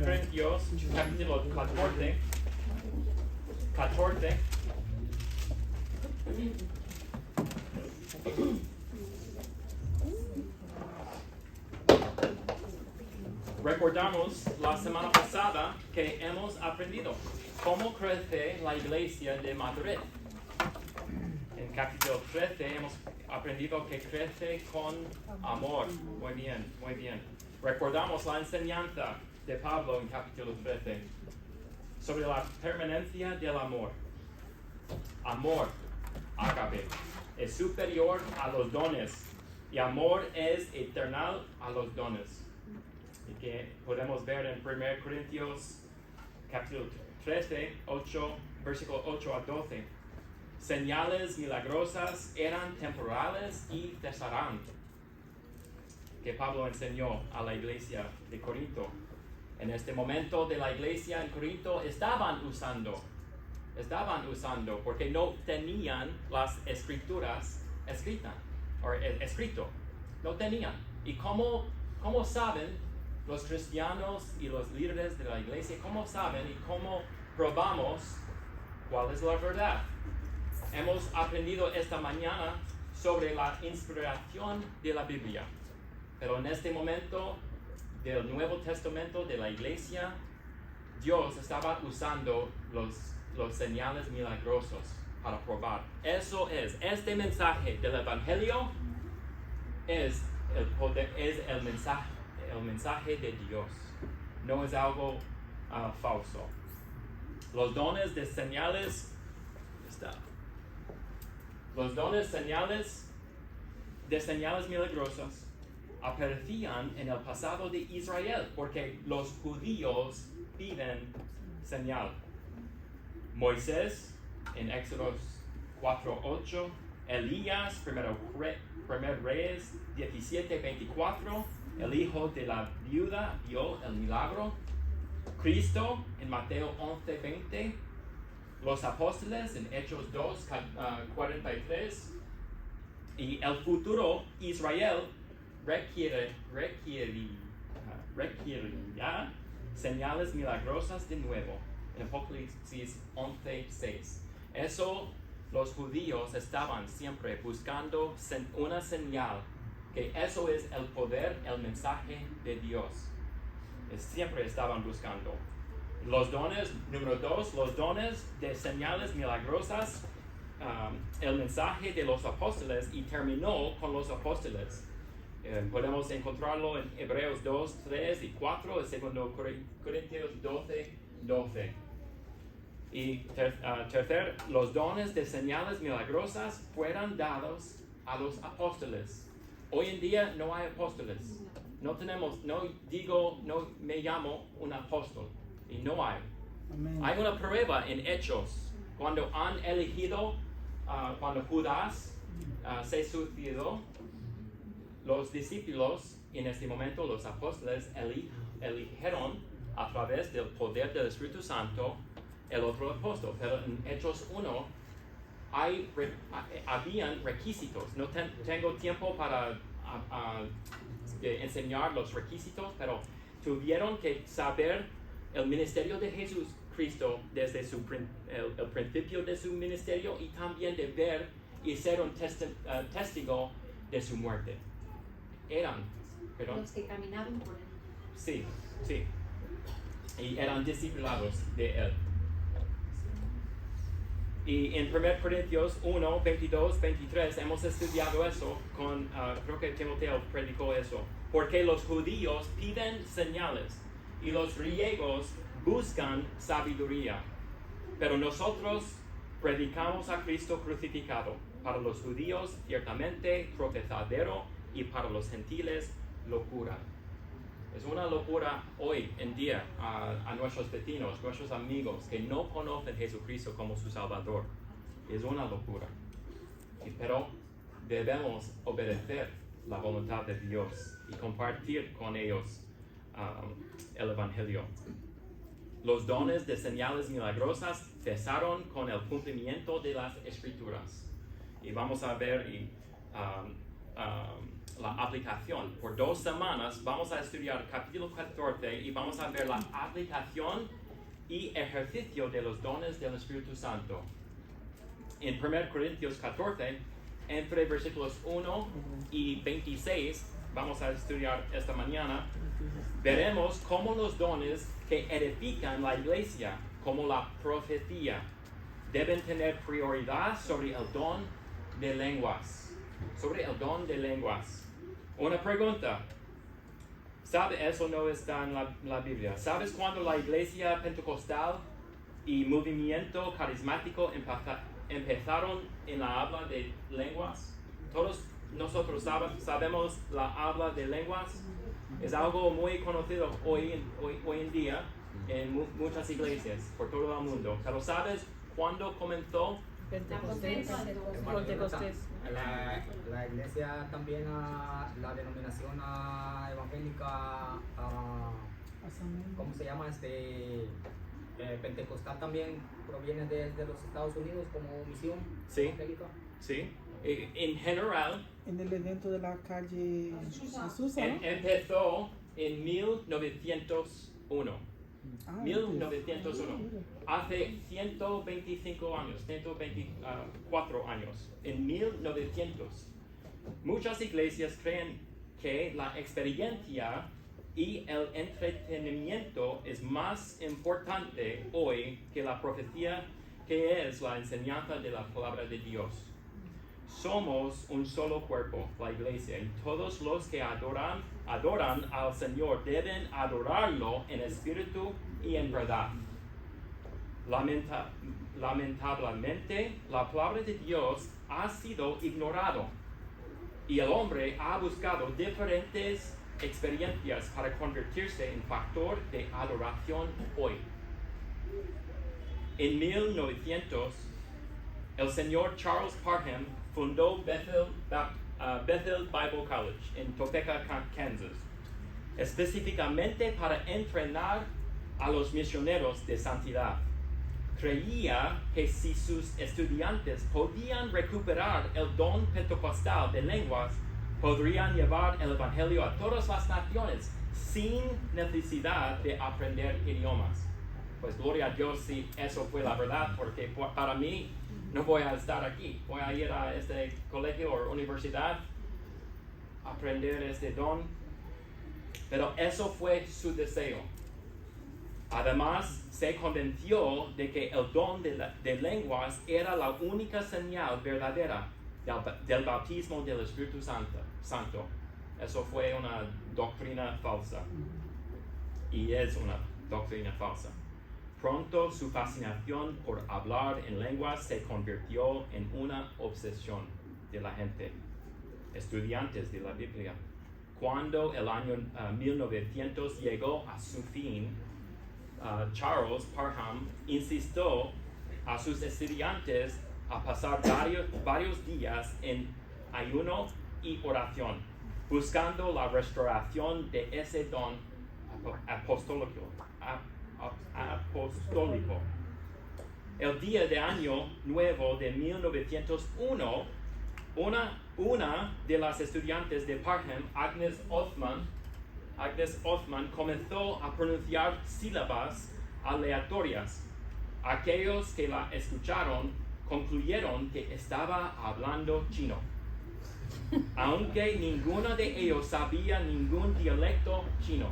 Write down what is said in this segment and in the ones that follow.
Corintios, capítulo 14. Recordamos la semana pasada que hemos aprendido cómo crece la iglesia de Madrid. En capítulo 13 hemos aprendido que crece con amor. Muy bien, muy bien. Recordamos la enseñanza de Pablo en capítulo 13 sobre la permanencia del amor. Amor, ágape, es superior a los dones y amor es eternal a los dones. Y que podemos ver en 1 Corintios capítulo 13, versículo 8 a 12. Señales milagrosas eran temporales y cesarán. Que Pablo enseñó a la iglesia de Corinto. En este momento de la iglesia en Corinto estaban usando porque no tenían las escrituras escrito. No tenían. ¿Y cómo saben los cristianos y los líderes de la iglesia? ¿Cómo saben y cómo probamos cuál es la verdad? Hemos aprendido esta mañana sobre la inspiración de la Biblia. Pero en este momento del Nuevo Testamento de la iglesia, Dios estaba usando los señales milagrosos para probar. Eso es, este mensaje del Evangelio es el mensaje de Dios. No es algo falso. Los dones de señales milagrosas aparecían en el pasado de Israel porque los judíos piden señal. Moisés en Éxodo 4:8, Elías, 1 Reyes 17:24, el hijo de la viuda vio el milagro. Cristo en Mateo 11:20, los apóstoles en Hechos 2:43, y el futuro Israel requeriría señales milagrosas de nuevo. En Apocalipsis 11:6. Eso los judíos estaban siempre buscando una señal, que eso es el poder, el mensaje de Dios. Siempre estaban buscando. Los dones, número 2, los dones de señales milagrosas, el mensaje de los apóstoles, y terminó con los apóstoles. Podemos encontrarlo en Hebreos 2, 3 y 4, el 2 Corintios 12. Y tercer, los dones de señales milagrosas fueron dados a los apóstoles. Hoy en día no hay apóstoles. No me llamo un apóstol. Y no hay. Amén. Hay una prueba en Hechos. Cuando han elegido, cuando Judas se suicidó, los discípulos, en este momento los apóstoles, eligieron a través del poder del Espíritu Santo el otro apóstol. Pero en Hechos 1 habían requisitos. No tengo tiempo para enseñar los requisitos, pero tuvieron que saber el ministerio de Jesucristo desde el principio de su ministerio, y también de ver y ser un testigo de su muerte. Los que caminaban por él. Sí. Y eran discipulados de él. Y en 1 Corintios 1, 22, 23 hemos estudiado eso creo que Timoteo predicó eso. Porque los judíos piden señales y los griegos buscan sabiduría. Pero nosotros predicamos a Cristo crucificado. Para los judíos ciertamente tropezadero, y para los gentiles locura. Es una locura hoy en día a nuestros vecinos, nuestros amigos que no conocen a Jesucristo como su Salvador. Es una locura. Pero debemos obedecer la voluntad de Dios y compartir con ellos el Evangelio. Los dones de señales milagrosas cesaron con el cumplimiento de las Escrituras. Y vamos a ver la aplicación. Por 2 semanas vamos a estudiar capítulo 14 y vamos a ver la aplicación y ejercicio de los dones del Espíritu Santo. En 1 Corintios 14, entre versículos 1 y 26, vamos a estudiar esta mañana, veremos cómo los dones que edifican la iglesia, como la profecía, deben tener prioridad sobre el don de lenguas. Sobre el don de lenguas. Una pregunta. ¿Sabe? Eso no está en la Biblia. ¿Sabes cuándo la iglesia pentecostal y movimiento carismático empezaron en la habla de lenguas? Todos nosotros sabemos la habla de lenguas. Es algo muy conocido hoy en día en muchas iglesias por todo el mundo. Pero ¿sabes cuándo comenzó? Pentecostés. La iglesia también, la denominación evangélica, ¿cómo se llama? Pentecostal también proviene de los Estados Unidos como misión evangélica. Sí. En general, En el evento de la calle Azusa, ¿no? empezó en 1901. 1901. Hace 125 años, 124 años, en 1900. Muchas iglesias creen que la experiencia y el entretenimiento es más importante hoy que la profecía, que es la enseñanza de la palabra de Dios. Somos un solo cuerpo, la iglesia, y todos los que adoran al Señor deben adorarlo en espíritu y en verdad. Lamentablemente, la palabra de Dios ha sido ignorado y el hombre ha buscado diferentes experiencias para convertirse en factor de adoración hoy. En 1900, el señor Charles Parham fundó Bethel Bible College en Topeka, Kansas, específicamente para entrenar a los misioneros de santidad. Creía que si sus estudiantes podían recuperar el don pentecostal de lenguas, podrían llevar el evangelio a todas las naciones sin necesidad de aprender idiomas. Pues gloria a Dios si eso fue la verdad, porque para mí no voy a estar aquí, voy a ir a este colegio o universidad a aprender este don, pero eso fue su deseo. Además, se convenció de que el don de lenguas era la única señal verdadera del bautismo del Espíritu Santo. Eso fue una doctrina falsa. Y es una doctrina falsa. Pronto su fascinación por hablar en lenguas se convirtió en una obsesión de la gente, estudiantes de la Biblia. Cuando el año 1900 llegó a su fin, Charles Parham insistió a sus estudiantes a pasar varios días en ayuno y oración, buscando la restauración de ese don apostólico. El día de Año Nuevo de 1901, una de las estudiantes de Parham, Agnes Othman, comenzó a pronunciar sílabas aleatorias. Aquellos que la escucharon concluyeron que estaba hablando chino, aunque ninguno de ellos sabía ningún dialecto chino.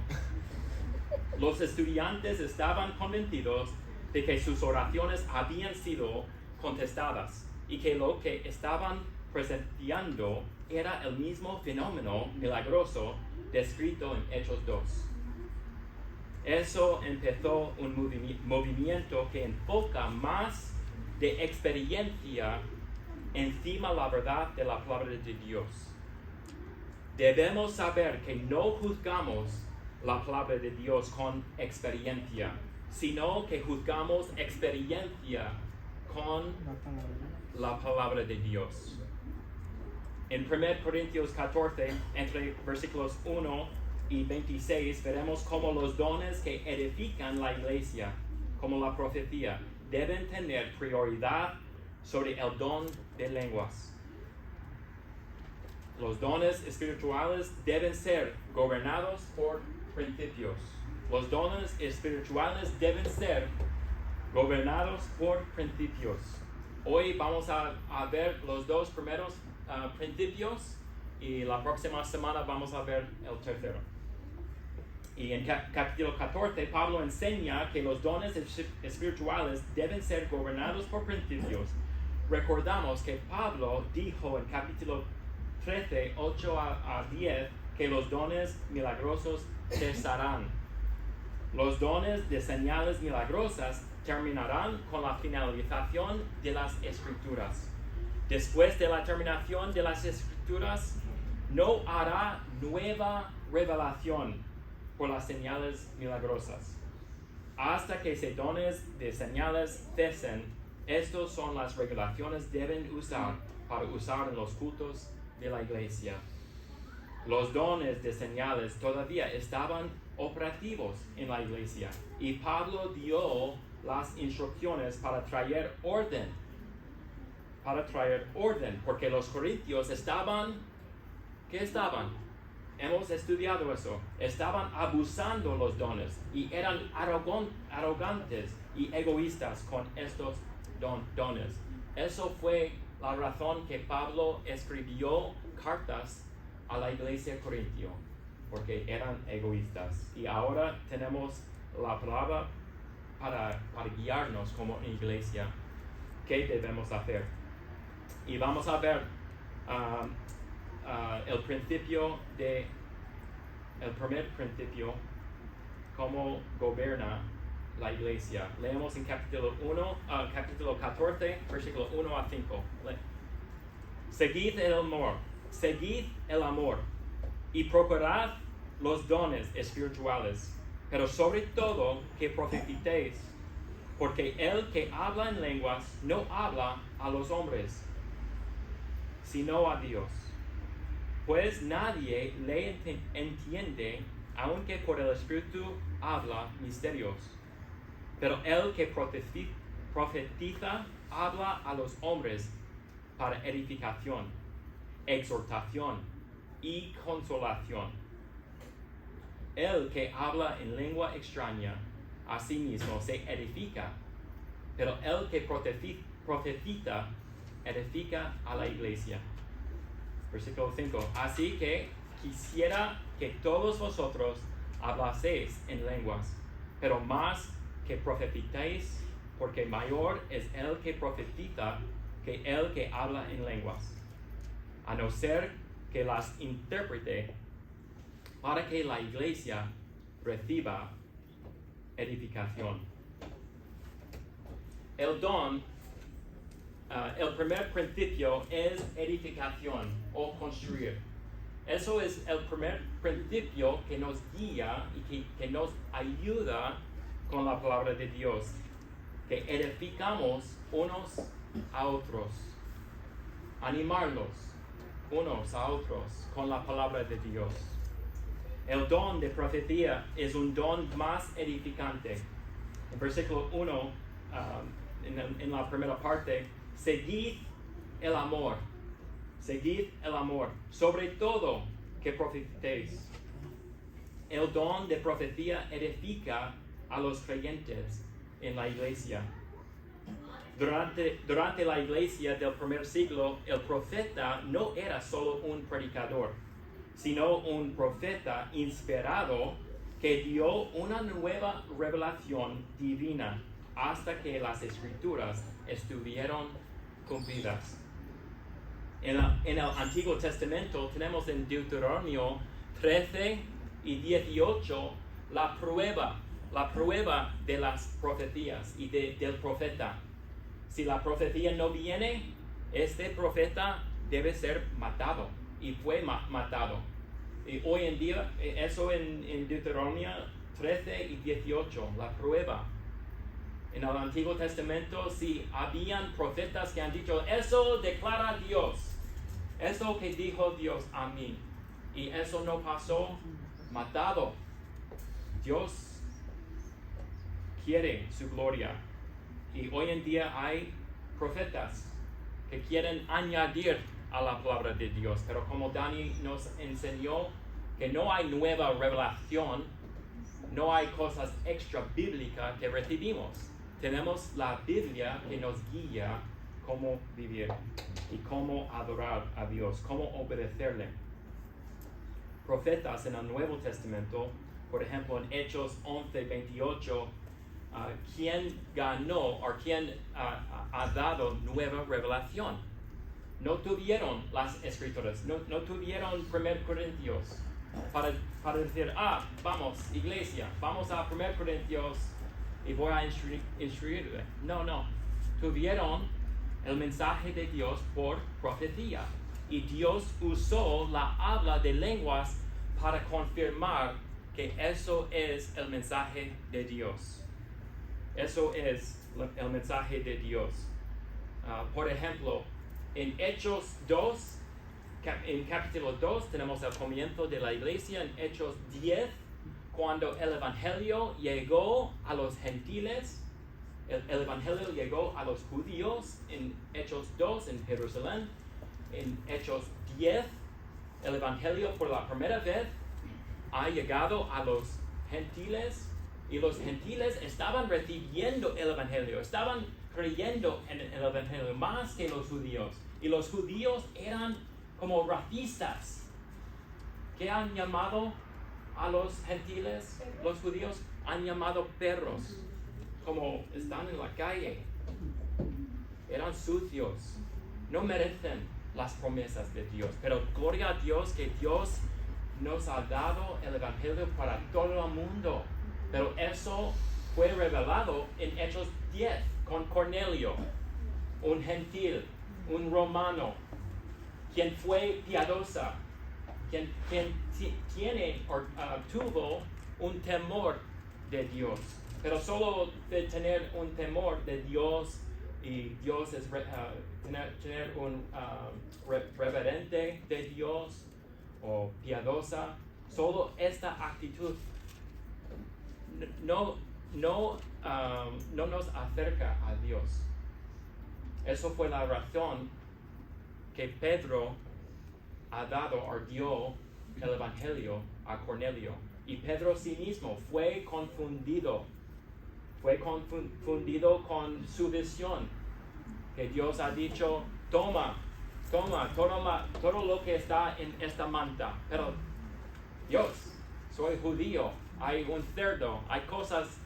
Los estudiantes estaban convencidos de que sus oraciones habían sido contestadas y que lo que estaban presenciando era el mismo fenómeno milagroso descrito en Hechos 2. Eso empezó un movimiento que enfoca más de experiencia encima de la verdad de la palabra de Dios. Debemos saber que no juzgamos la palabra de Dios con experiencia, sino que juzgamos experiencia con la palabra de Dios. En 1 Corintios 14, entre versículos 1 y 26, veremos cómo los dones que edifican la iglesia, como la profecía, deben tener prioridad sobre el don de lenguas. Los dones espirituales deben ser gobernados por principios. Los dones espirituales deben ser gobernados por principios. Hoy vamos a ver los dos primeros principios y la próxima semana vamos a ver el tercero. Y en capítulo 14, Pablo enseña que los dones espirituales deben ser gobernados por principios. Recordamos que Pablo dijo en capítulo 13, 8 a 10, que los dones milagrosos cesarán. Los dones de señales milagrosas terminarán con la finalización de las Escrituras. Después de la terminación de las Escrituras, no hará nueva revelación por las señales milagrosas. Hasta que esos dones de señales cesen, estas son las regulaciones deben usar para usar en los cultos de la iglesia. Los dones de señales todavía estaban operativos en la iglesia y Pablo dio las instrucciones para traer orden, porque los corintios estaban, ¿qué estaban? Hemos estudiado eso. Estaban abusando los dones y eran arrogantes y egoístas con estos dones. Eso fue la razón que Pablo escribió cartas a la iglesia corintio, porque eran egoístas. Y ahora tenemos la palabra para guiarnos como iglesia qué debemos hacer. Y vamos a ver el primer principio, cómo gobierna la iglesia. Leemos en capítulo 14, versículo 1 a 5. Seguid el amor y procurad los dones espirituales, pero sobre todo que profeticéis, porque el que habla en lenguas no habla a los hombres, sino a Dios. Pues nadie le entiende, aunque por el Espíritu habla misterios. Pero el que profetiza habla a los hombres para edificación, exhortación y consolación. El que habla en lengua extraña a sí mismo se edifica, pero el que profetiza edifica a la iglesia. Versículo 5. Así que quisiera que todos vosotros hablaseis en lenguas, pero más que profeticéis, porque mayor es el que profetiza que el que habla en lenguas, a no ser que las interprete, para que la iglesia reciba edificación. El don, el primer principio es edificación o construir. Eso es el primer principio que nos guía y que nos ayuda con la palabra de Dios, que edificamos unos a otros, animarlos unos a otros con la palabra de Dios. El don de profecía es un don más edificante. En versículo 1, en la primera parte, seguid el amor, sobre todo que profetéis. El don de profecía edifica a los creyentes en la iglesia. Durante la iglesia del primer siglo, el profeta no era solo un predicador, sino un profeta inspirado que dio una nueva revelación divina hasta que las escrituras estuvieron cumplidas. En el Antiguo Testamento tenemos en Deuteronomio 13 y 18 la prueba de las profecías y del profeta. Si la profecía no viene, este profeta debe ser matado, y fue matado. Y hoy en día, eso en Deuteronomio 13 y 18, la prueba. En el Antiguo Testamento, si habían profetas que han dicho, eso declara Dios, eso que dijo Dios a mí, y eso no pasó, matado. Dios quiere su gloria. Y hoy en día hay profetas que quieren añadir a la palabra de Dios, pero como Dani nos enseñó que no hay nueva revelación, no hay cosas extra bíblicas que recibimos. Tenemos la Biblia que nos guía cómo vivir y cómo adorar a Dios, cómo obedecerle. Profetas en el Nuevo Testamento, por ejemplo en Hechos 11:28, ¿quién ganó o quién ha dado nueva revelación? No tuvieron las escrituras, no tuvieron 1 Corintios para decir, vamos, iglesia, vamos a 1 Corintios y voy a instruirle. No, tuvieron el mensaje de Dios por profecía. Y Dios usó la habla de lenguas para confirmar que eso es el mensaje de Dios. Eso es el mensaje de Dios. Por ejemplo, en Hechos 2, en capítulo 2, tenemos el comienzo de la iglesia. En Hechos 10, cuando el Evangelio llegó a los gentiles, el Evangelio llegó a los judíos en Hechos 2 en Jerusalén. En Hechos 10, el Evangelio por la primera vez ha llegado a los gentiles y los gentiles estaban recibiendo el Evangelio, estaban creyendo en el Evangelio más que los judíos. Y los judíos eran como racistas. ¿Qué han llamado a los gentiles? Los judíos han llamado perros, como están en la calle. Eran sucios, no merecen las promesas de Dios, pero gloria a Dios que Dios nos ha dado el Evangelio para todo el mundo. Pero eso fue revelado en Hechos 10 con Cornelio, un gentil, un romano, quien fue piadosa, quien tiene o tuvo un temor de Dios, pero solo de tener un temor de Dios y Dios es tener un reverente de Dios o piadosa, solo esta actitud no nos acerca a Dios. Eso fue la razón que Pedro ha dado o dio el Evangelio a Cornelio. Y Pedro sí mismo fue confundido con su visión, que Dios ha dicho, toma todo lo que está en esta manta. Pero Dios, soy judío, hay un cerdo, hay cosas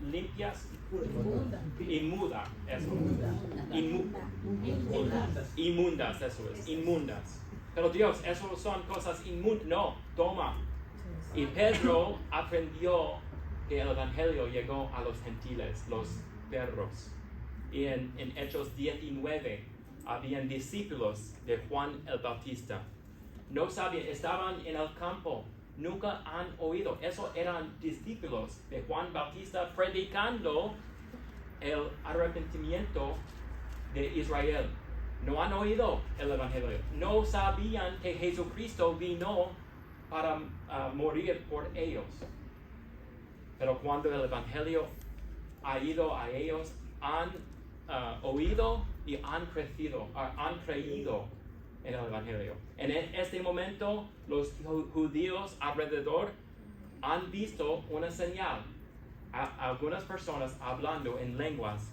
limpias, inmundas, eso. Inmundas, eso es, inmundas. Pero Dios, eso son cosas inmundas. No, toma. Y Pedro aprendió que el Evangelio llegó a los gentiles, los perros. Y en Hechos 19 habían discípulos de Juan el Bautista. No sabían, estaban en el campo, nunca han oído. Eso eran discípulos de Juan Bautista predicando el arrepentimiento de Israel. No han oído el Evangelio. No sabían que Jesucristo vino para morir por ellos. Pero cuando el Evangelio ha ido a ellos, han oído y han creído en el Evangelio. En este momento, los judíos alrededor han visto una señal. Algunas personas hablando en lenguas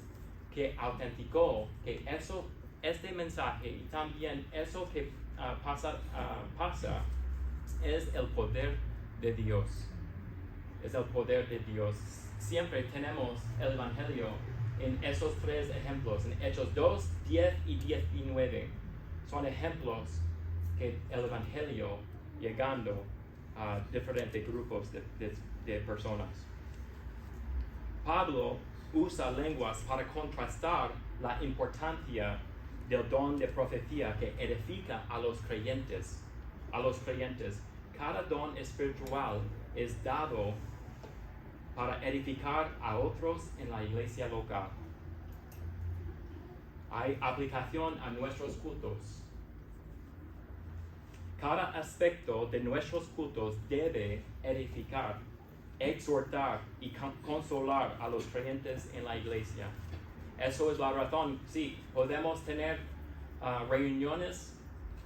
que autenticó que este mensaje y también eso que pasa es el poder de Dios. Es el poder de Dios. Siempre tenemos el Evangelio en esos tres ejemplos, en Hechos 2, 10 y 19. Son ejemplos que el Evangelio llegando a diferentes grupos de personas. Pablo usa lenguas para contrastar la importancia del don de profecía que edifica a los creyentes. Cada don espiritual es dado para edificar a otros en la iglesia local. Hay aplicación a nuestros cultos. Cada aspecto de nuestros cultos debe edificar, exhortar y consolar a los creyentes en la iglesia. Eso es la razón. Sí, podemos tener reuniones,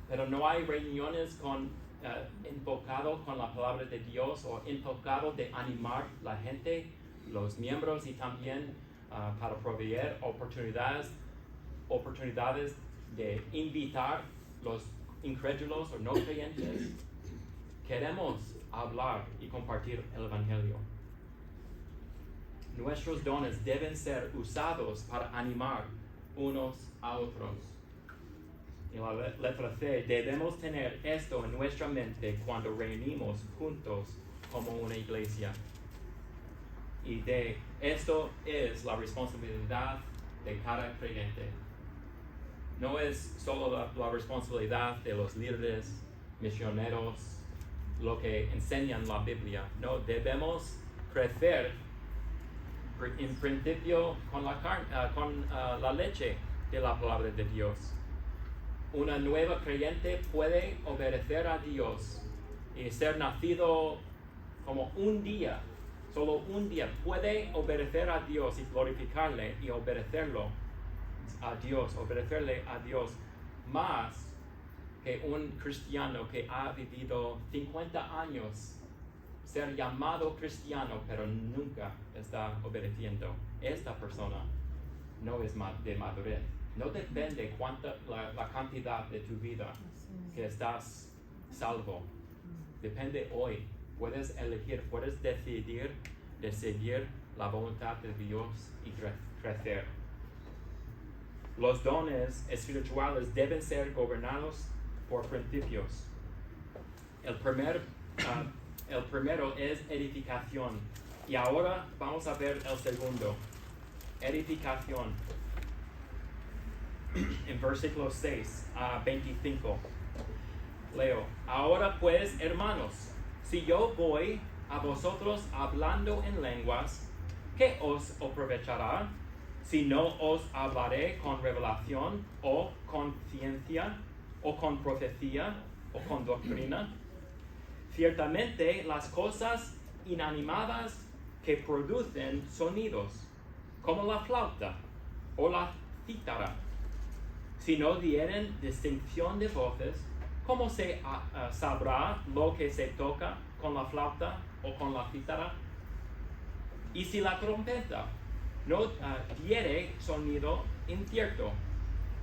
pero no hay reuniones enfocado con la palabra de Dios o enfocado de animar la gente, los miembros y también para proveer oportunidades de invitar los incrédulos o no creyentes. Queremos hablar y compartir el Evangelio. Nuestros dones deben ser usados para animar unos a otros. En la letra C, debemos tener esto en nuestra mente cuando reunimos juntos como una iglesia. Y D, esto es la responsabilidad de cada creyente. No es solo la responsabilidad de los líderes, misioneros, lo que enseñan la Biblia. No, debemos crecer en principio con la leche de la palabra de Dios. Una nueva creyente puede obedecer a Dios y ser nacido como un día, solo un día, puede obedecer a Dios y glorificarle y obedecerle a Dios más que un cristiano que ha vivido 50 años ser llamado cristiano pero nunca está obedeciendo. Esta persona no es de madurez. No depende la cantidad de tu vida que estás salvo. Depende hoy. Puedes elegir, puedes decidir de seguir la voluntad de Dios y crecer. Los dones espirituales deben ser gobernados por principios. El primero es edificación. Y ahora vamos a ver el segundo. Edificación. En versículos 6 a 25. Leo. Ahora pues, hermanos, si yo voy a vosotros hablando en lenguas, ¿qué os aprovechará? Si no os hablaré con revelación, o con ciencia, o con profecía, o con doctrina. Ciertamente las cosas inanimadas que producen sonidos, como la flauta o la cítara, si no dieren distinción de voces, ¿cómo se sabrá lo que se toca con la flauta o con la cítara? Y si la trompeta no diere sonido incierto,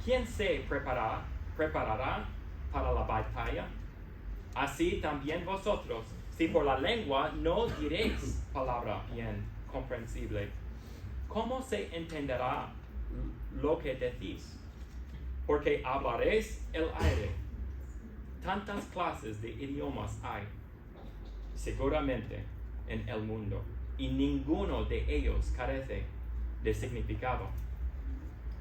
¿quién se preparará para la batalla? Así también vosotros, si por la lengua no diréis palabra bien comprensible, ¿cómo se entenderá lo que decís? Porque hablaréis el aire. Tantas clases de idiomas hay, seguramente, en el mundo, y ninguno de ellos carece de significado.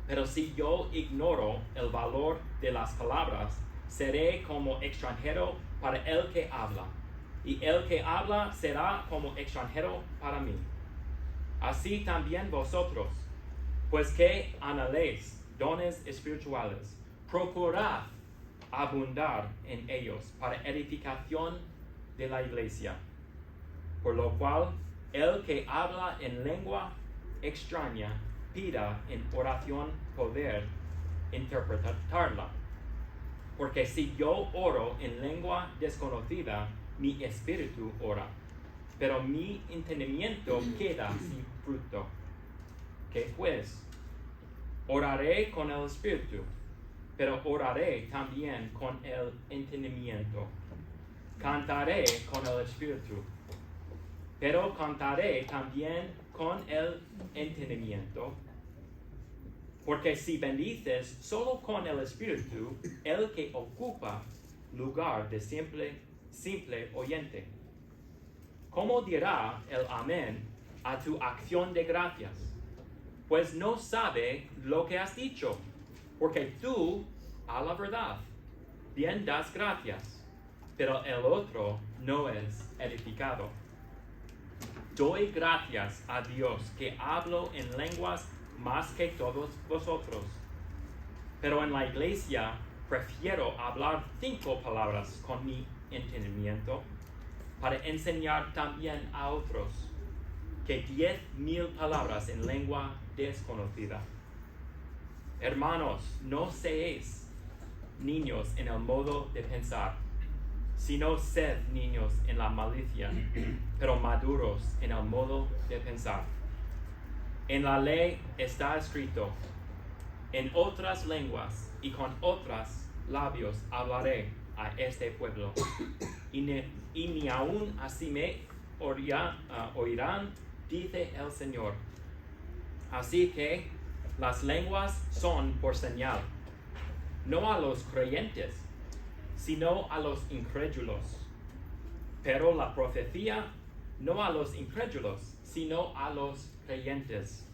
Pero si yo ignoro el valor de las palabras, seré como extranjero para el que habla, y el que habla será como extranjero para mí. Así también vosotros, pues que anheléis dones espirituales, procurad abundar en ellos para edificación de la iglesia. Por lo cual, el que habla en lengua extraña, pida en oración poder interpretarla. Porque si yo oro en lengua desconocida, mi espíritu ora, pero mi entendimiento queda sin fruto. ¿Qué pues? Oraré con el espíritu, pero oraré también con el entendimiento. Cantaré con el espíritu, pero cantaré también con el entendimiento. Porque si bendices solo con el espíritu, el que ocupa lugar de simple oyente, ¿cómo dirá el amén a tu acción de gracias? Pues no sabe lo que has dicho, porque tú, a la verdad, bien das gracias, pero el otro no es edificado. Doy gracias a Dios que hablo en lenguas más que todos vosotros, pero en la iglesia prefiero hablar 5 palabras con mi entendimiento para enseñar también a otros que 10,000 palabras en lengua desconocida. Hermanos, no seáis niños en el modo de pensar, sino sed niños en la malicia, pero maduros en el modo de pensar. En la ley está escrito: en otras lenguas y con otros labios hablaré a este pueblo, y ni aun así me oirán, dice el Señor. Así que las lenguas son por señal, no a los creyentes, sino a los incrédulos. Pero la profecía no a los incrédulos, sino a los creyentes.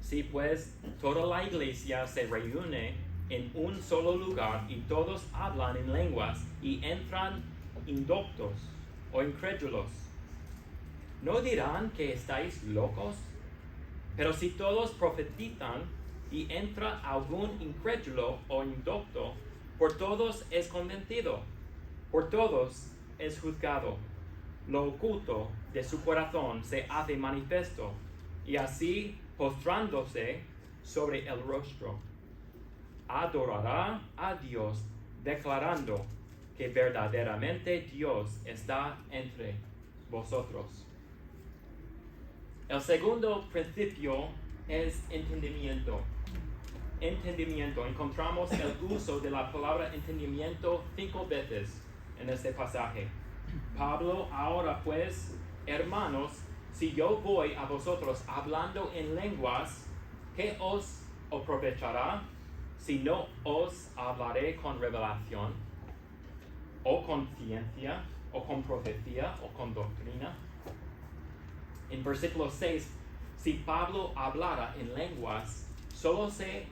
Si pues toda la iglesia se reúne en un solo lugar y todos hablan en lenguas y entran indoctos o incrédulos, ¿no dirán que estáis locos? Pero si todos profetizan y entra algún incrédulo o indocto, por todos es convencido, por todos es juzgado. Lo oculto de su corazón se hace manifiesto, y así, postrándose sobre el rostro, adorará a Dios, declarando que verdaderamente Dios está entre vosotros. El segundo principio es entendimiento. Entendimiento. Encontramos el uso de la palabra entendimiento 5 veces en este pasaje. Pablo, ahora pues, hermanos, si yo voy a vosotros hablando en lenguas, ¿qué os aprovechará? Si no os hablaré con revelación, o con ciencia, o con profecía, o con doctrina. En versículo 6, si Pablo hablara en lenguas, solo se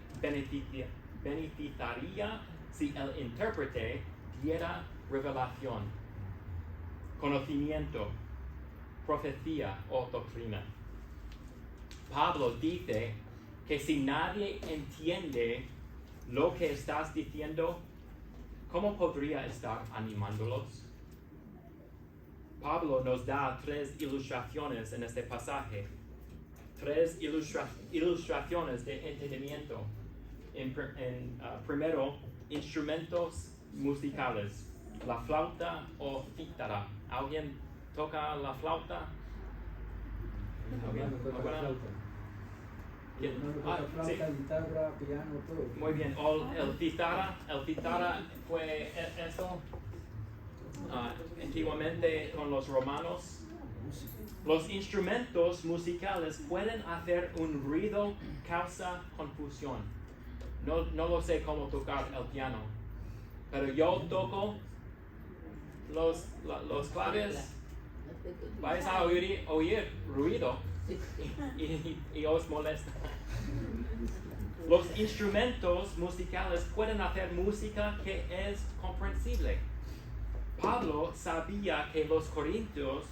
beneficiaría si el intérprete diera revelación, conocimiento, profecía o doctrina. Pablo dice que si nadie entiende lo que estás diciendo, ¿cómo podría estar animándolos? Pablo nos da 3 ilustraciones en este pasaje. 3 ilustraciones de entendimiento. Primero, instrumentos musicales. La flauta o cítara. ¿Alguien toca la flauta? ¿Alguien? ¿Quién? Flauta, Sí. guitarra, piano, todo. Muy bien. O el cítara fue eso. Antiguamente con los romanos, los instrumentos musicales pueden hacer un ruido, causa confusión. No lo sé cómo tocar el piano, pero yo toco los claves, vais a oír ruido y os molesta. Los instrumentos musicales pueden hacer música que es comprensible. Pablo sabía que los corintios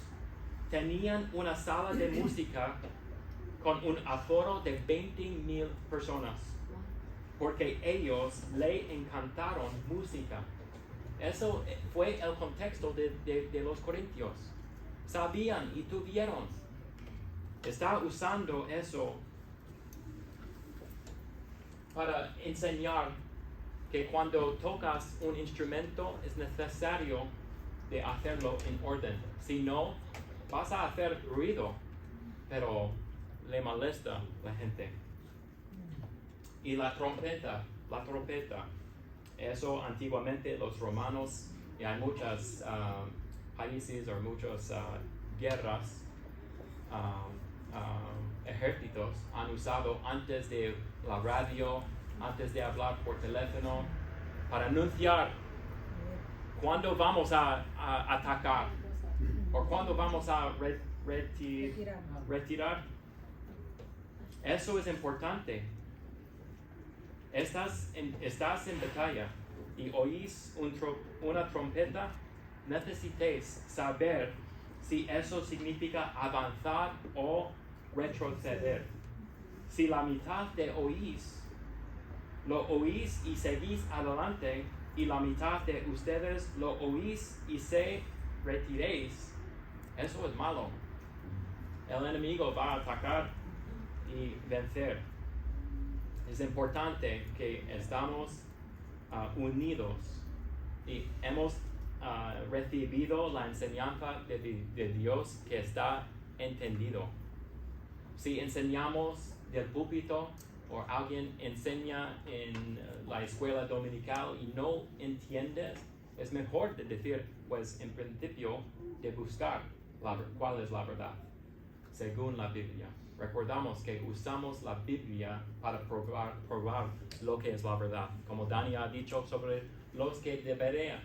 tenían una sala de música con un aforo de 20,000 personas, porque ellos le encantaron música. Eso fue el contexto de los corintios. Sabían y tuvieron. Está usando eso para enseñar que cuando tocas un instrumento es necesario de hacerlo en orden. Si no, vas a hacer ruido, pero le molesta a la gente. Y la trompeta. Eso antiguamente los romanos, y hay muchos países o muchas guerras, ejércitos han usado antes de la radio, antes de hablar por teléfono, para anunciar cuándo vamos a atacar o cuándo vamos a retirar. Eso es importante. Estás en batalla y oís una trompeta, necesitéis saber si eso significa avanzar o retroceder. Si la mitad de lo oís y seguís adelante, y la mitad de ustedes lo oís y se retiréis, eso es malo. El enemigo va a atacar y vencer. Es importante que estamos unidos y hemos recibido la enseñanza de Dios que está entendido. Si enseñamos del púlpito o alguien enseña en la escuela dominical y no entiendes, es mejor de decir, pues en principio, de buscar cuál es la verdad, según la Biblia. Recordamos que usamos la Biblia para probar lo que es la verdad. Como Dani ha dicho sobre los que de Berea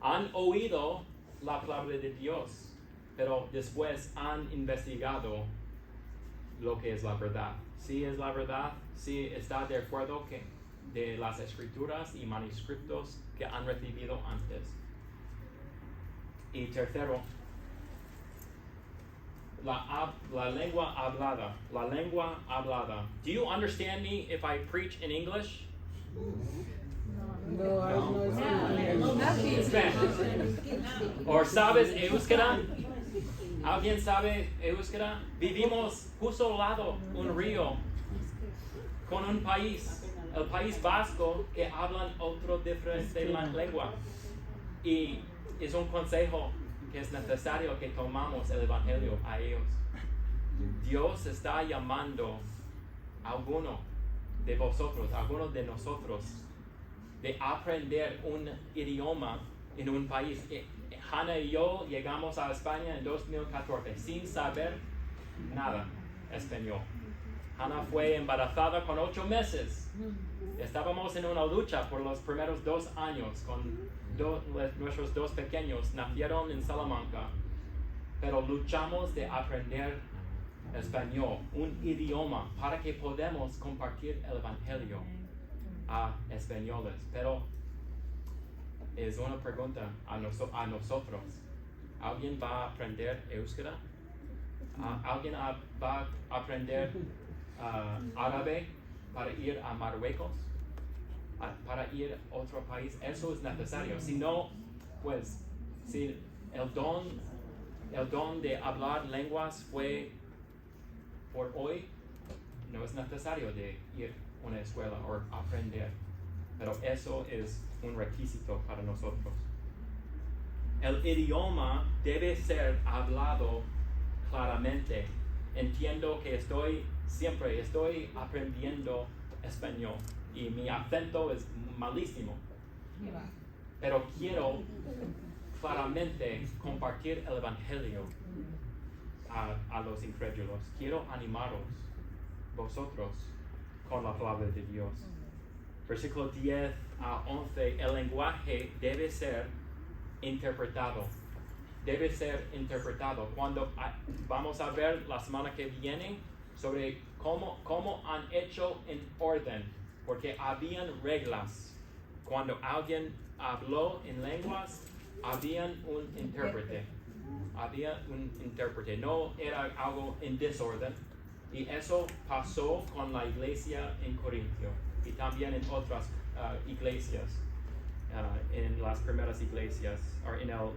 han oído la palabra de Dios, pero después han investigado lo que es la verdad. Si es la verdad, si está de acuerdo de las escrituras y manuscritos que han recibido antes. Y tercero, la lengua hablada. La lengua hablada. Do you understand me if I preach in English? Spanish. Or sabes euskera? ¿Alguien sabe euskera? Vivimos justo al lado un río con un país, el País Vasco, que hablan otro diferente lengua. Y es un consejo que es necesario que tomamos el evangelio a ellos. Dios está llamando a alguno de vosotros, a alguno de nosotros, de aprender un idioma en un país. Hannah y yo llegamos a España en 2014 sin saber nada español. Hannah fue embarazada con 8 meses. Estábamos en una lucha por los primeros 2 años con nuestros 2 pequeños. Nacieron en Salamanca, pero luchamos de aprender español, un idioma, para que podamos compartir el evangelio a españoles. Pero es una pregunta a nosotros. ¿Alguien va a aprender euskera? ¿Alguien va a aprender árabe para ir a Marruecos? Para ir a otro país? Eso es necesario. Si no, pues, si el don de hablar lenguas fue por hoy, no es necesario de ir a una escuela o aprender. Pero eso es un requisito para nosotros. El idioma debe ser hablado claramente. Entiendo que siempre estoy aprendiendo español y mi acento es malísimo. Pero quiero claramente compartir el evangelio a los incrédulos. Quiero animaros vosotros con la palabra de Dios. Versículo 10 a 11, el lenguaje debe ser interpretado. Debe ser interpretado. Cuando vamos a ver la semana que viene sobre cómo han hecho en orden, porque habían reglas. Cuando alguien habló en lenguas, había un intérprete. Había un intérprete. No era algo en desorden. Y eso pasó con la iglesia en Corintio y también en otras iglesias, en las primeras iglesias, o en el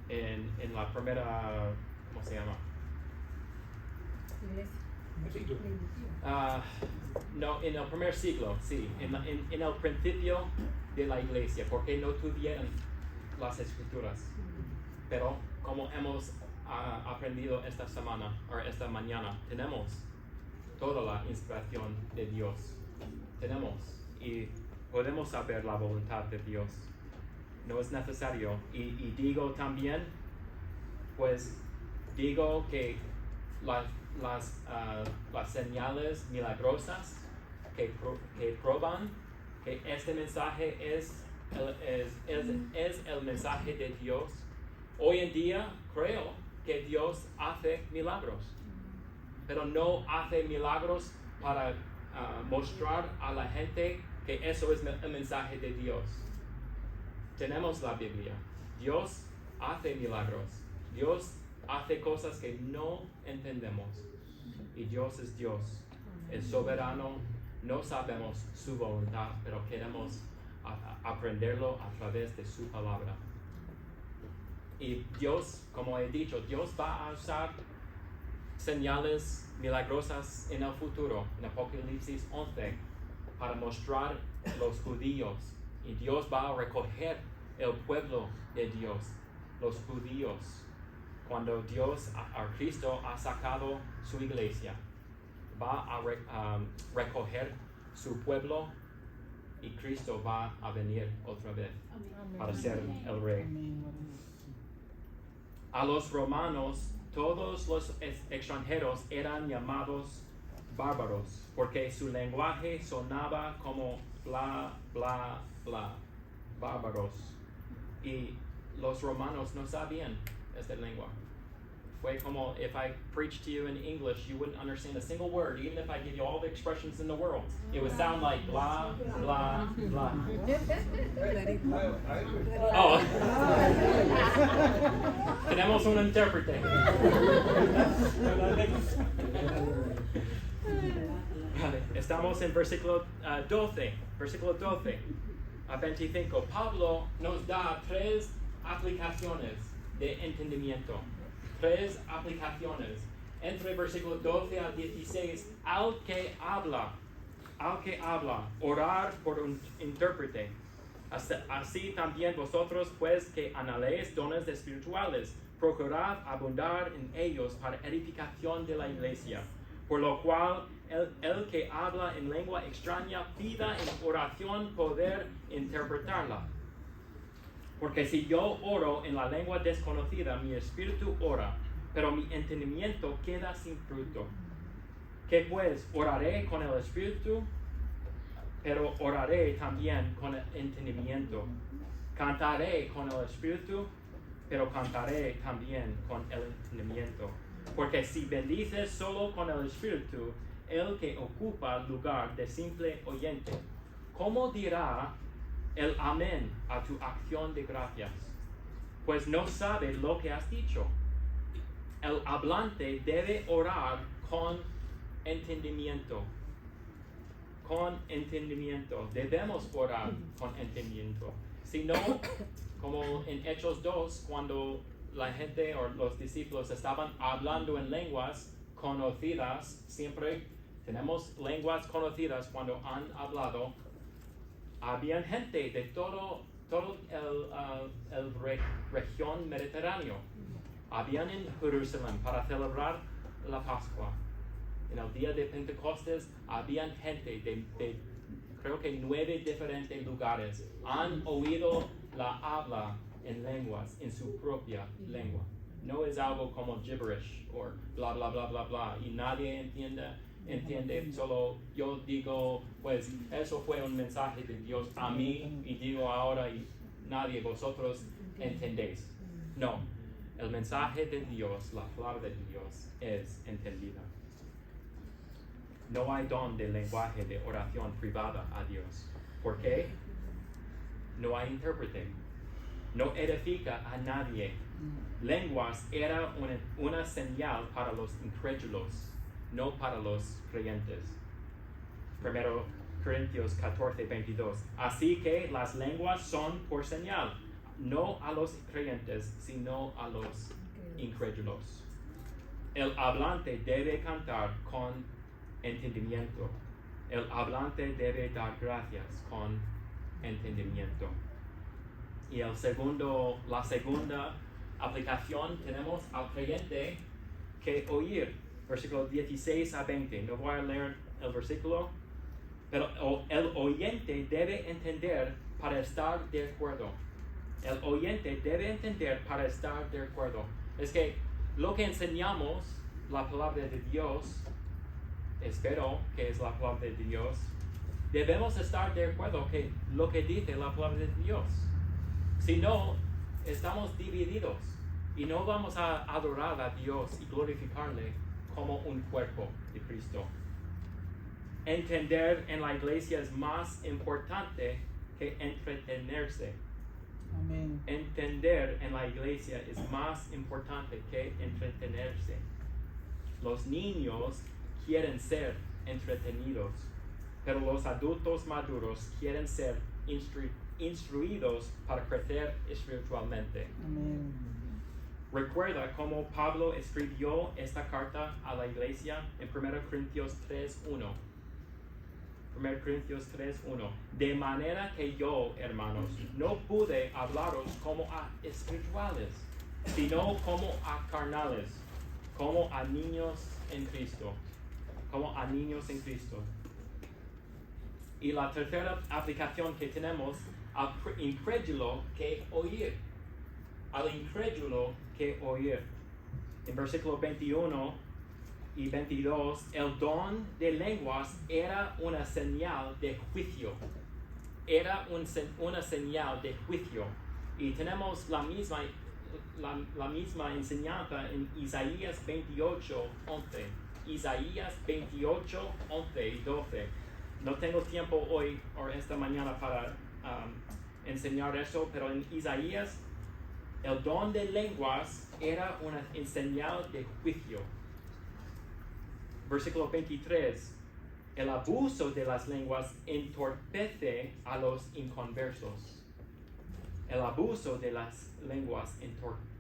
en la primera, ¿cómo se llama? No, en el primer siglo, sí, en el principio de la iglesia, porque no tuvieron las escrituras. Pero como hemos aprendido esta semana o esta mañana, tenemos toda la inspiración de Dios. Tenemos y podemos saber la voluntad de Dios. No es necesario. Y digo también, pues digo que las señales milagrosas que prueban que este mensaje es el mensaje de Dios. Hoy en día creo que Dios hace milagros, pero no hace milagros para mostrar a la gente que eso es el mensaje de Dios. Tenemos la Biblia. Dios hace milagros. Dios hace cosas que no entendemos. Y Dios es Dios. Es soberano. No sabemos su voluntad, pero queremos aprenderlo a través de su palabra. Y Dios, como he dicho, Dios va a usar señales milagrosas en el futuro, en Apocalipsis 11, para mostrar los judíos. Y Dios va a recoger el pueblo de Dios, los judíos, cuando Dios, a Cristo, ha sacado su iglesia. Va a recoger su pueblo y Cristo va a venir otra vez para ser el rey. A los romanos, todos los extranjeros eran llamados bárbaros, porque su lenguaje sonaba como bla, bla, bla, bárbaros. Y los romanos no sabían esta lengua. Fue como, if I preached to you in English, you wouldn't understand a single word, even if I give you all the expressions in the world. It would sound like blah, blah, blah. Oh. Tenemos un intérprete. Vale, estamos en versículo 12 a 25. Pablo nos da 3 aplicaciones de entendimiento. 3 aplicaciones. Entre versículo 12 al 16, al que habla, orar por un intérprete. Así también vosotros, pues, que anheléis dones espirituales, procurad abundar en ellos para edificación de la iglesia. Por lo cual, el que habla en lengua extraña pida en oración poder interpretarla. Porque si yo oro en la lengua desconocida, mi espíritu ora, pero mi entendimiento queda sin fruto. Que pues, oraré con el espíritu, pero oraré también con el entendimiento. Cantaré con el espíritu, pero cantaré también con el entendimiento. Porque si bendices solo con el espíritu, el que ocupa lugar de simple oyente, ¿cómo dirá el amén a tu acción de gracias? Pues no sabe lo que has dicho. El hablante debe orar con entendimiento. Con entendimiento. Debemos orar con entendimiento. Si no, como en Hechos 2, cuando la gente o los discípulos estaban hablando en lenguas conocidas, siempre tenemos lenguas conocidas cuando han hablado. Habían gente de todo el región mediterráneo. Habían en Jerusalén para celebrar la Pascua. En el día de Pentecostés habían gente de creo que 9 diferentes lugares. Han oído la habla en lenguas, en su propia lengua. No es algo como gibberish o bla bla bla bla bla y nadie entiende, solo yo digo, pues eso fue un mensaje de Dios a mí y digo ahora y nadie vosotros entendéis. No, el mensaje de Dios, la palabra de Dios es entendida. No hay don de lenguaje de oración privada a Dios. ¿Por qué? No hay intérprete. No edifica a nadie. Lenguas era una señal para los incrédulos, no para los creyentes. 1 Corintios 14, 22. Así que las lenguas son por señal, no a los creyentes, sino a los incrédulos. El hablante debe cantar con entendimiento. El hablante debe dar gracias con entendimiento. Y la segunda aplicación tenemos al creyente que oír. Versículo 16 a 20. No voy a leer el versículo, pero el oyente debe entender para estar de acuerdo. El oyente debe entender para estar de acuerdo. Es que lo que enseñamos, la palabra de Dios, espero que es la palabra de Dios, debemos estar de acuerdo que lo que dice la palabra de Dios. Si no, estamos divididos y no vamos a adorar a Dios y glorificarle como un cuerpo de Cristo. Entender en la iglesia es más importante que entretenerse. Amén. Entender en la iglesia es más importante que entretenerse. Los niños quieren ser entretenidos, pero los adultos maduros quieren ser instruidos para crecer espiritualmente. Amén. Recuerda cómo Pablo escribió esta carta a la iglesia en 1 Corintios 3:1. 1 Corintios 3:1. De manera que yo, hermanos, no pude hablaros como a espirituales, sino como a carnales, como a niños en Cristo. Como a niños en Cristo. Y la tercera aplicación que tenemos, al incrédulo que oír. Al incrédulo que oír. En versículo 21 y 22, el don de lenguas era una señal de juicio. Era una señal de juicio. Y tenemos la misma enseñanza en Isaías 28:11. Isaías 28:11 y 12. No tengo tiempo hoy o esta mañana para enseñar eso, pero en Isaías el don de lenguas era una señal de juicio. Versículo 23. El abuso de las lenguas entorpece a los inconversos. El abuso de las lenguas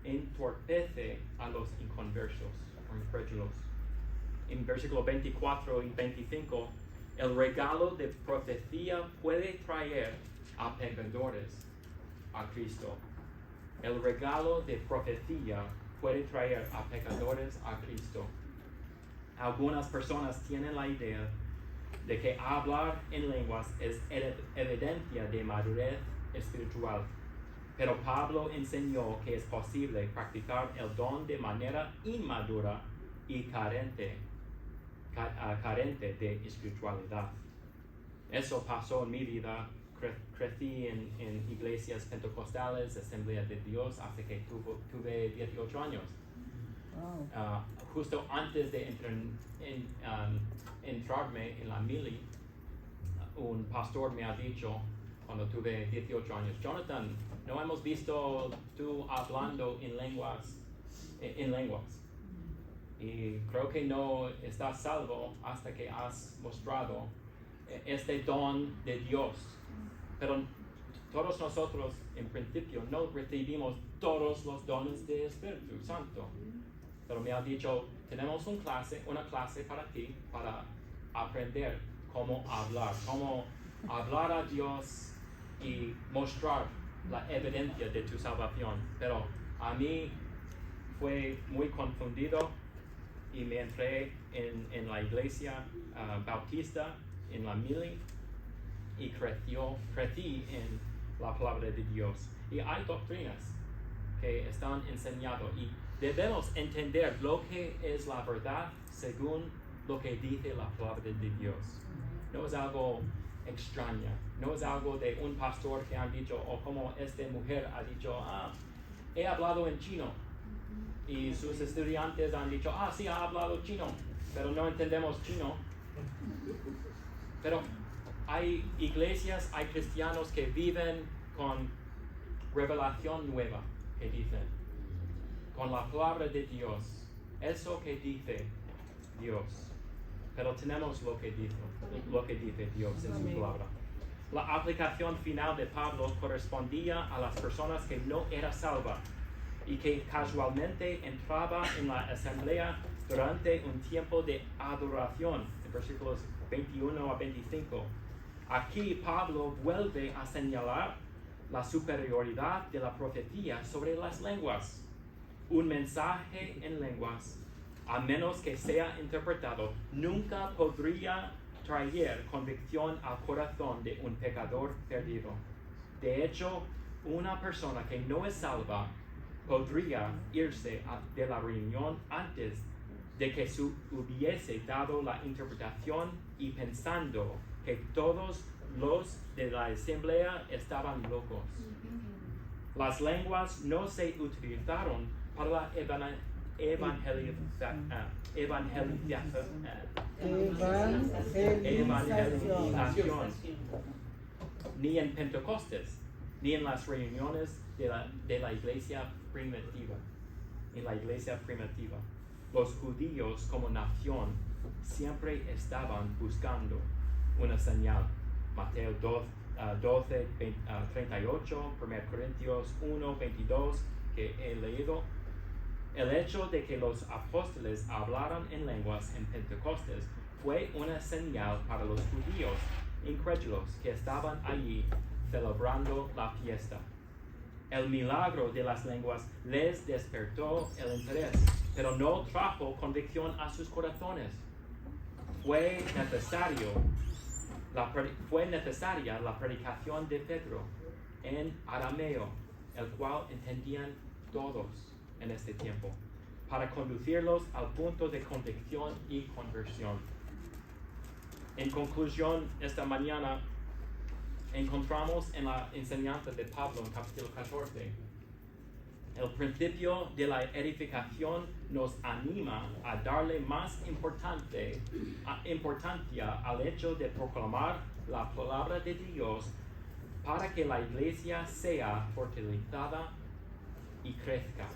entorpece a los inconversos o incrédulos. En versículo 24 y 25, el regalo de profecía puede traer a pecadores a Cristo. El regalo de profecía puede traer a pecadores a Cristo. Algunas personas tienen la idea de que hablar en lenguas es evidencia de madurez espiritual. Pero Pablo enseñó que es posible practicar el don de manera inmadura y carente de espiritualidad. Eso pasó en mi vida. Crecí en iglesias pentecostales, Asamblea de Dios, hasta que tuve 18 años. Wow. Justo antes de entrarme en la mili, un pastor me ha dicho, cuando tuve 18 años, Jonathan, no hemos visto tú hablando en lenguas. Y creo que no estás salvo hasta que has mostrado este don de Dios. Pero todos nosotros, en principio, no recibimos todos los dones del Espíritu Santo. Pero me ha dicho, tenemos una clase para ti, para aprender cómo hablar a Dios y mostrar la evidencia de tu salvación. Pero a mí fue muy confundido y me entré en la iglesia bautista, en la mili, y crecí en la palabra de Dios. Y hay doctrinas que están enseñadas y debemos entender lo que es la verdad según lo que dice la palabra de Dios. No es algo extraño, no es algo de un pastor que han dicho, o como esta mujer ha dicho, he hablado en chino. Y sus estudiantes han dicho, sí, ha hablado chino, pero no entendemos chino. Pero hay iglesias, hay cristianos que viven con revelación nueva, que dicen, con la palabra de Dios, eso que dice Dios. Pero tenemos lo que dice Dios en su palabra. La aplicación final de Pablo correspondía a las personas que no eran salvas y que casualmente entraba en la asamblea durante un tiempo de adoración, en versículos 21 a 25. Aquí Pablo vuelve a señalar la superioridad de la profecía sobre las lenguas. Un mensaje en lenguas, a menos que sea interpretado, nunca podría traer convicción al corazón de un pecador perdido. De hecho, una persona que no es salva podría irse de la reunión antes de que se hubiese dado la interpretación y pensando que todos los de la asamblea estaban locos. Las lenguas no se utilizaron para la evangelización, ni en Pentecostés, ni en las reuniones de la iglesia primitiva. En la iglesia primitiva, los judíos como nación siempre estaban buscando una señal. Mateo 12, 38, 1 Corintios 1, 22, que he leído. El hecho de que los apóstoles hablaran en lenguas en Pentecostés fue una señal para los judíos incrédulos que estaban allí celebrando la fiesta. El milagro de las lenguas les despertó el interés, pero no trajo convicción a sus corazones. Fue necesaria la predicación de Pedro en arameo, el cual entendían todos en este tiempo, para conducirlos al punto de convicción y conversión. En conclusión, esta mañana encontramos en la enseñanza de Pablo en capítulo 14, el principio de la edificación nos anima a darle más importancia al hecho de proclamar la palabra de Dios para que la iglesia sea fortalecida y crezca.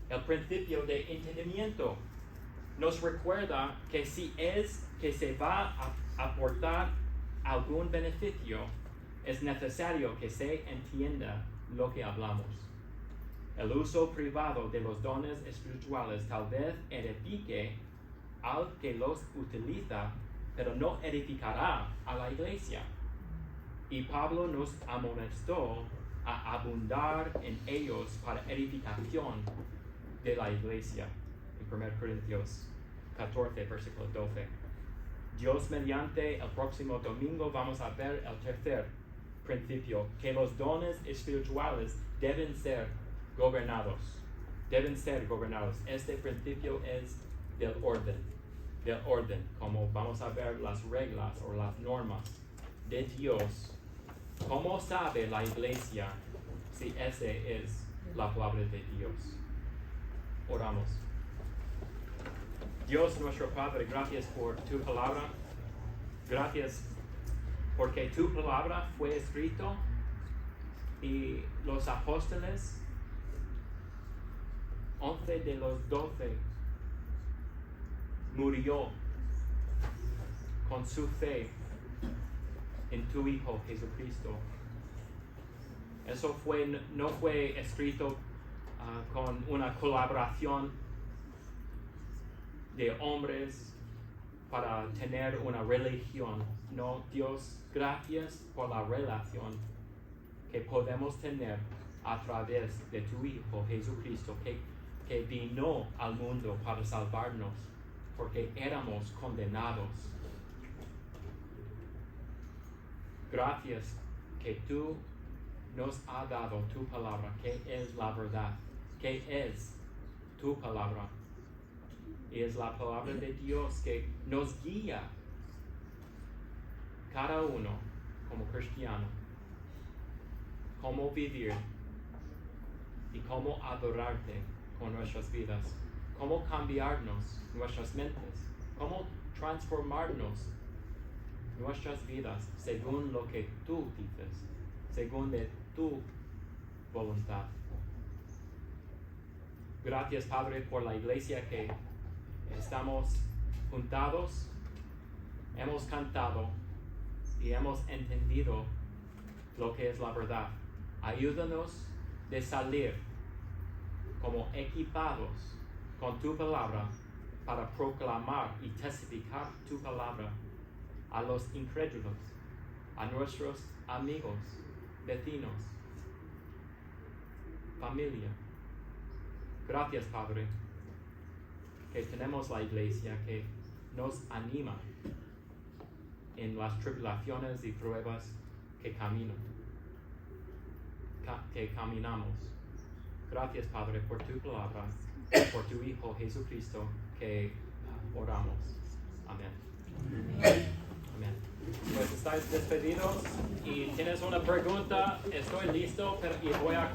El principio de entendimiento nos recuerda que si es que se va a aportar algún beneficio, es necesario que se entienda lo que hablamos. El uso privado de los dones espirituales tal vez edifique al que los utiliza, pero no edificará a la iglesia. Y Pablo nos amonestó a abundar en ellos para edificación de la iglesia. En 1 Corintios 14, versículo 12. Dios mediante, el próximo domingo vamos a ver el tercer principio, que los dones espirituales deben ser gobernados. Este principio es del orden, como vamos a ver las reglas o las normas de Dios. ¿Cómo sabe la iglesia si esa es la palabra de Dios? Oramos. Dios nuestro Padre, gracias por tu palabra. Gracias porque tu palabra fue escrito y los apóstoles, 11 de los 12, murió con su fe en tu Hijo Jesucristo. Eso no fue escrito con una colaboración de hombres para tener una religión. No, Dios, gracias por la relación que podemos tener a través de tu Hijo Jesucristo, que vino al mundo para salvarnos, porque éramos condenados. Gracias que tú nos has dado tu palabra, que es la verdad, que es tu palabra. Y es la palabra de Dios que nos guía cada uno como cristiano, cómo vivir y cómo adorarte con nuestras vidas, cómo cambiarnos nuestras mentes, cómo transformarnos nuestras vidas según lo que tú dices, según de tu voluntad. Gracias, Padre, por la iglesia que estamos juntados, hemos cantado y hemos entendido lo que es la verdad. Ayúdanos de salir como equipados con tu palabra para proclamar y testificar tu palabra a los incrédulos, a nuestros amigos, vecinos, familia. Gracias, Padre, que tenemos la iglesia que nos anima en las tribulaciones y pruebas que caminamos. Gracias, Padre, por tu palabra, por tu Hijo Jesucristo, que oramos. Amén. Amén. Pues estáis despedidos y tienes una pregunta, estoy listo y voy a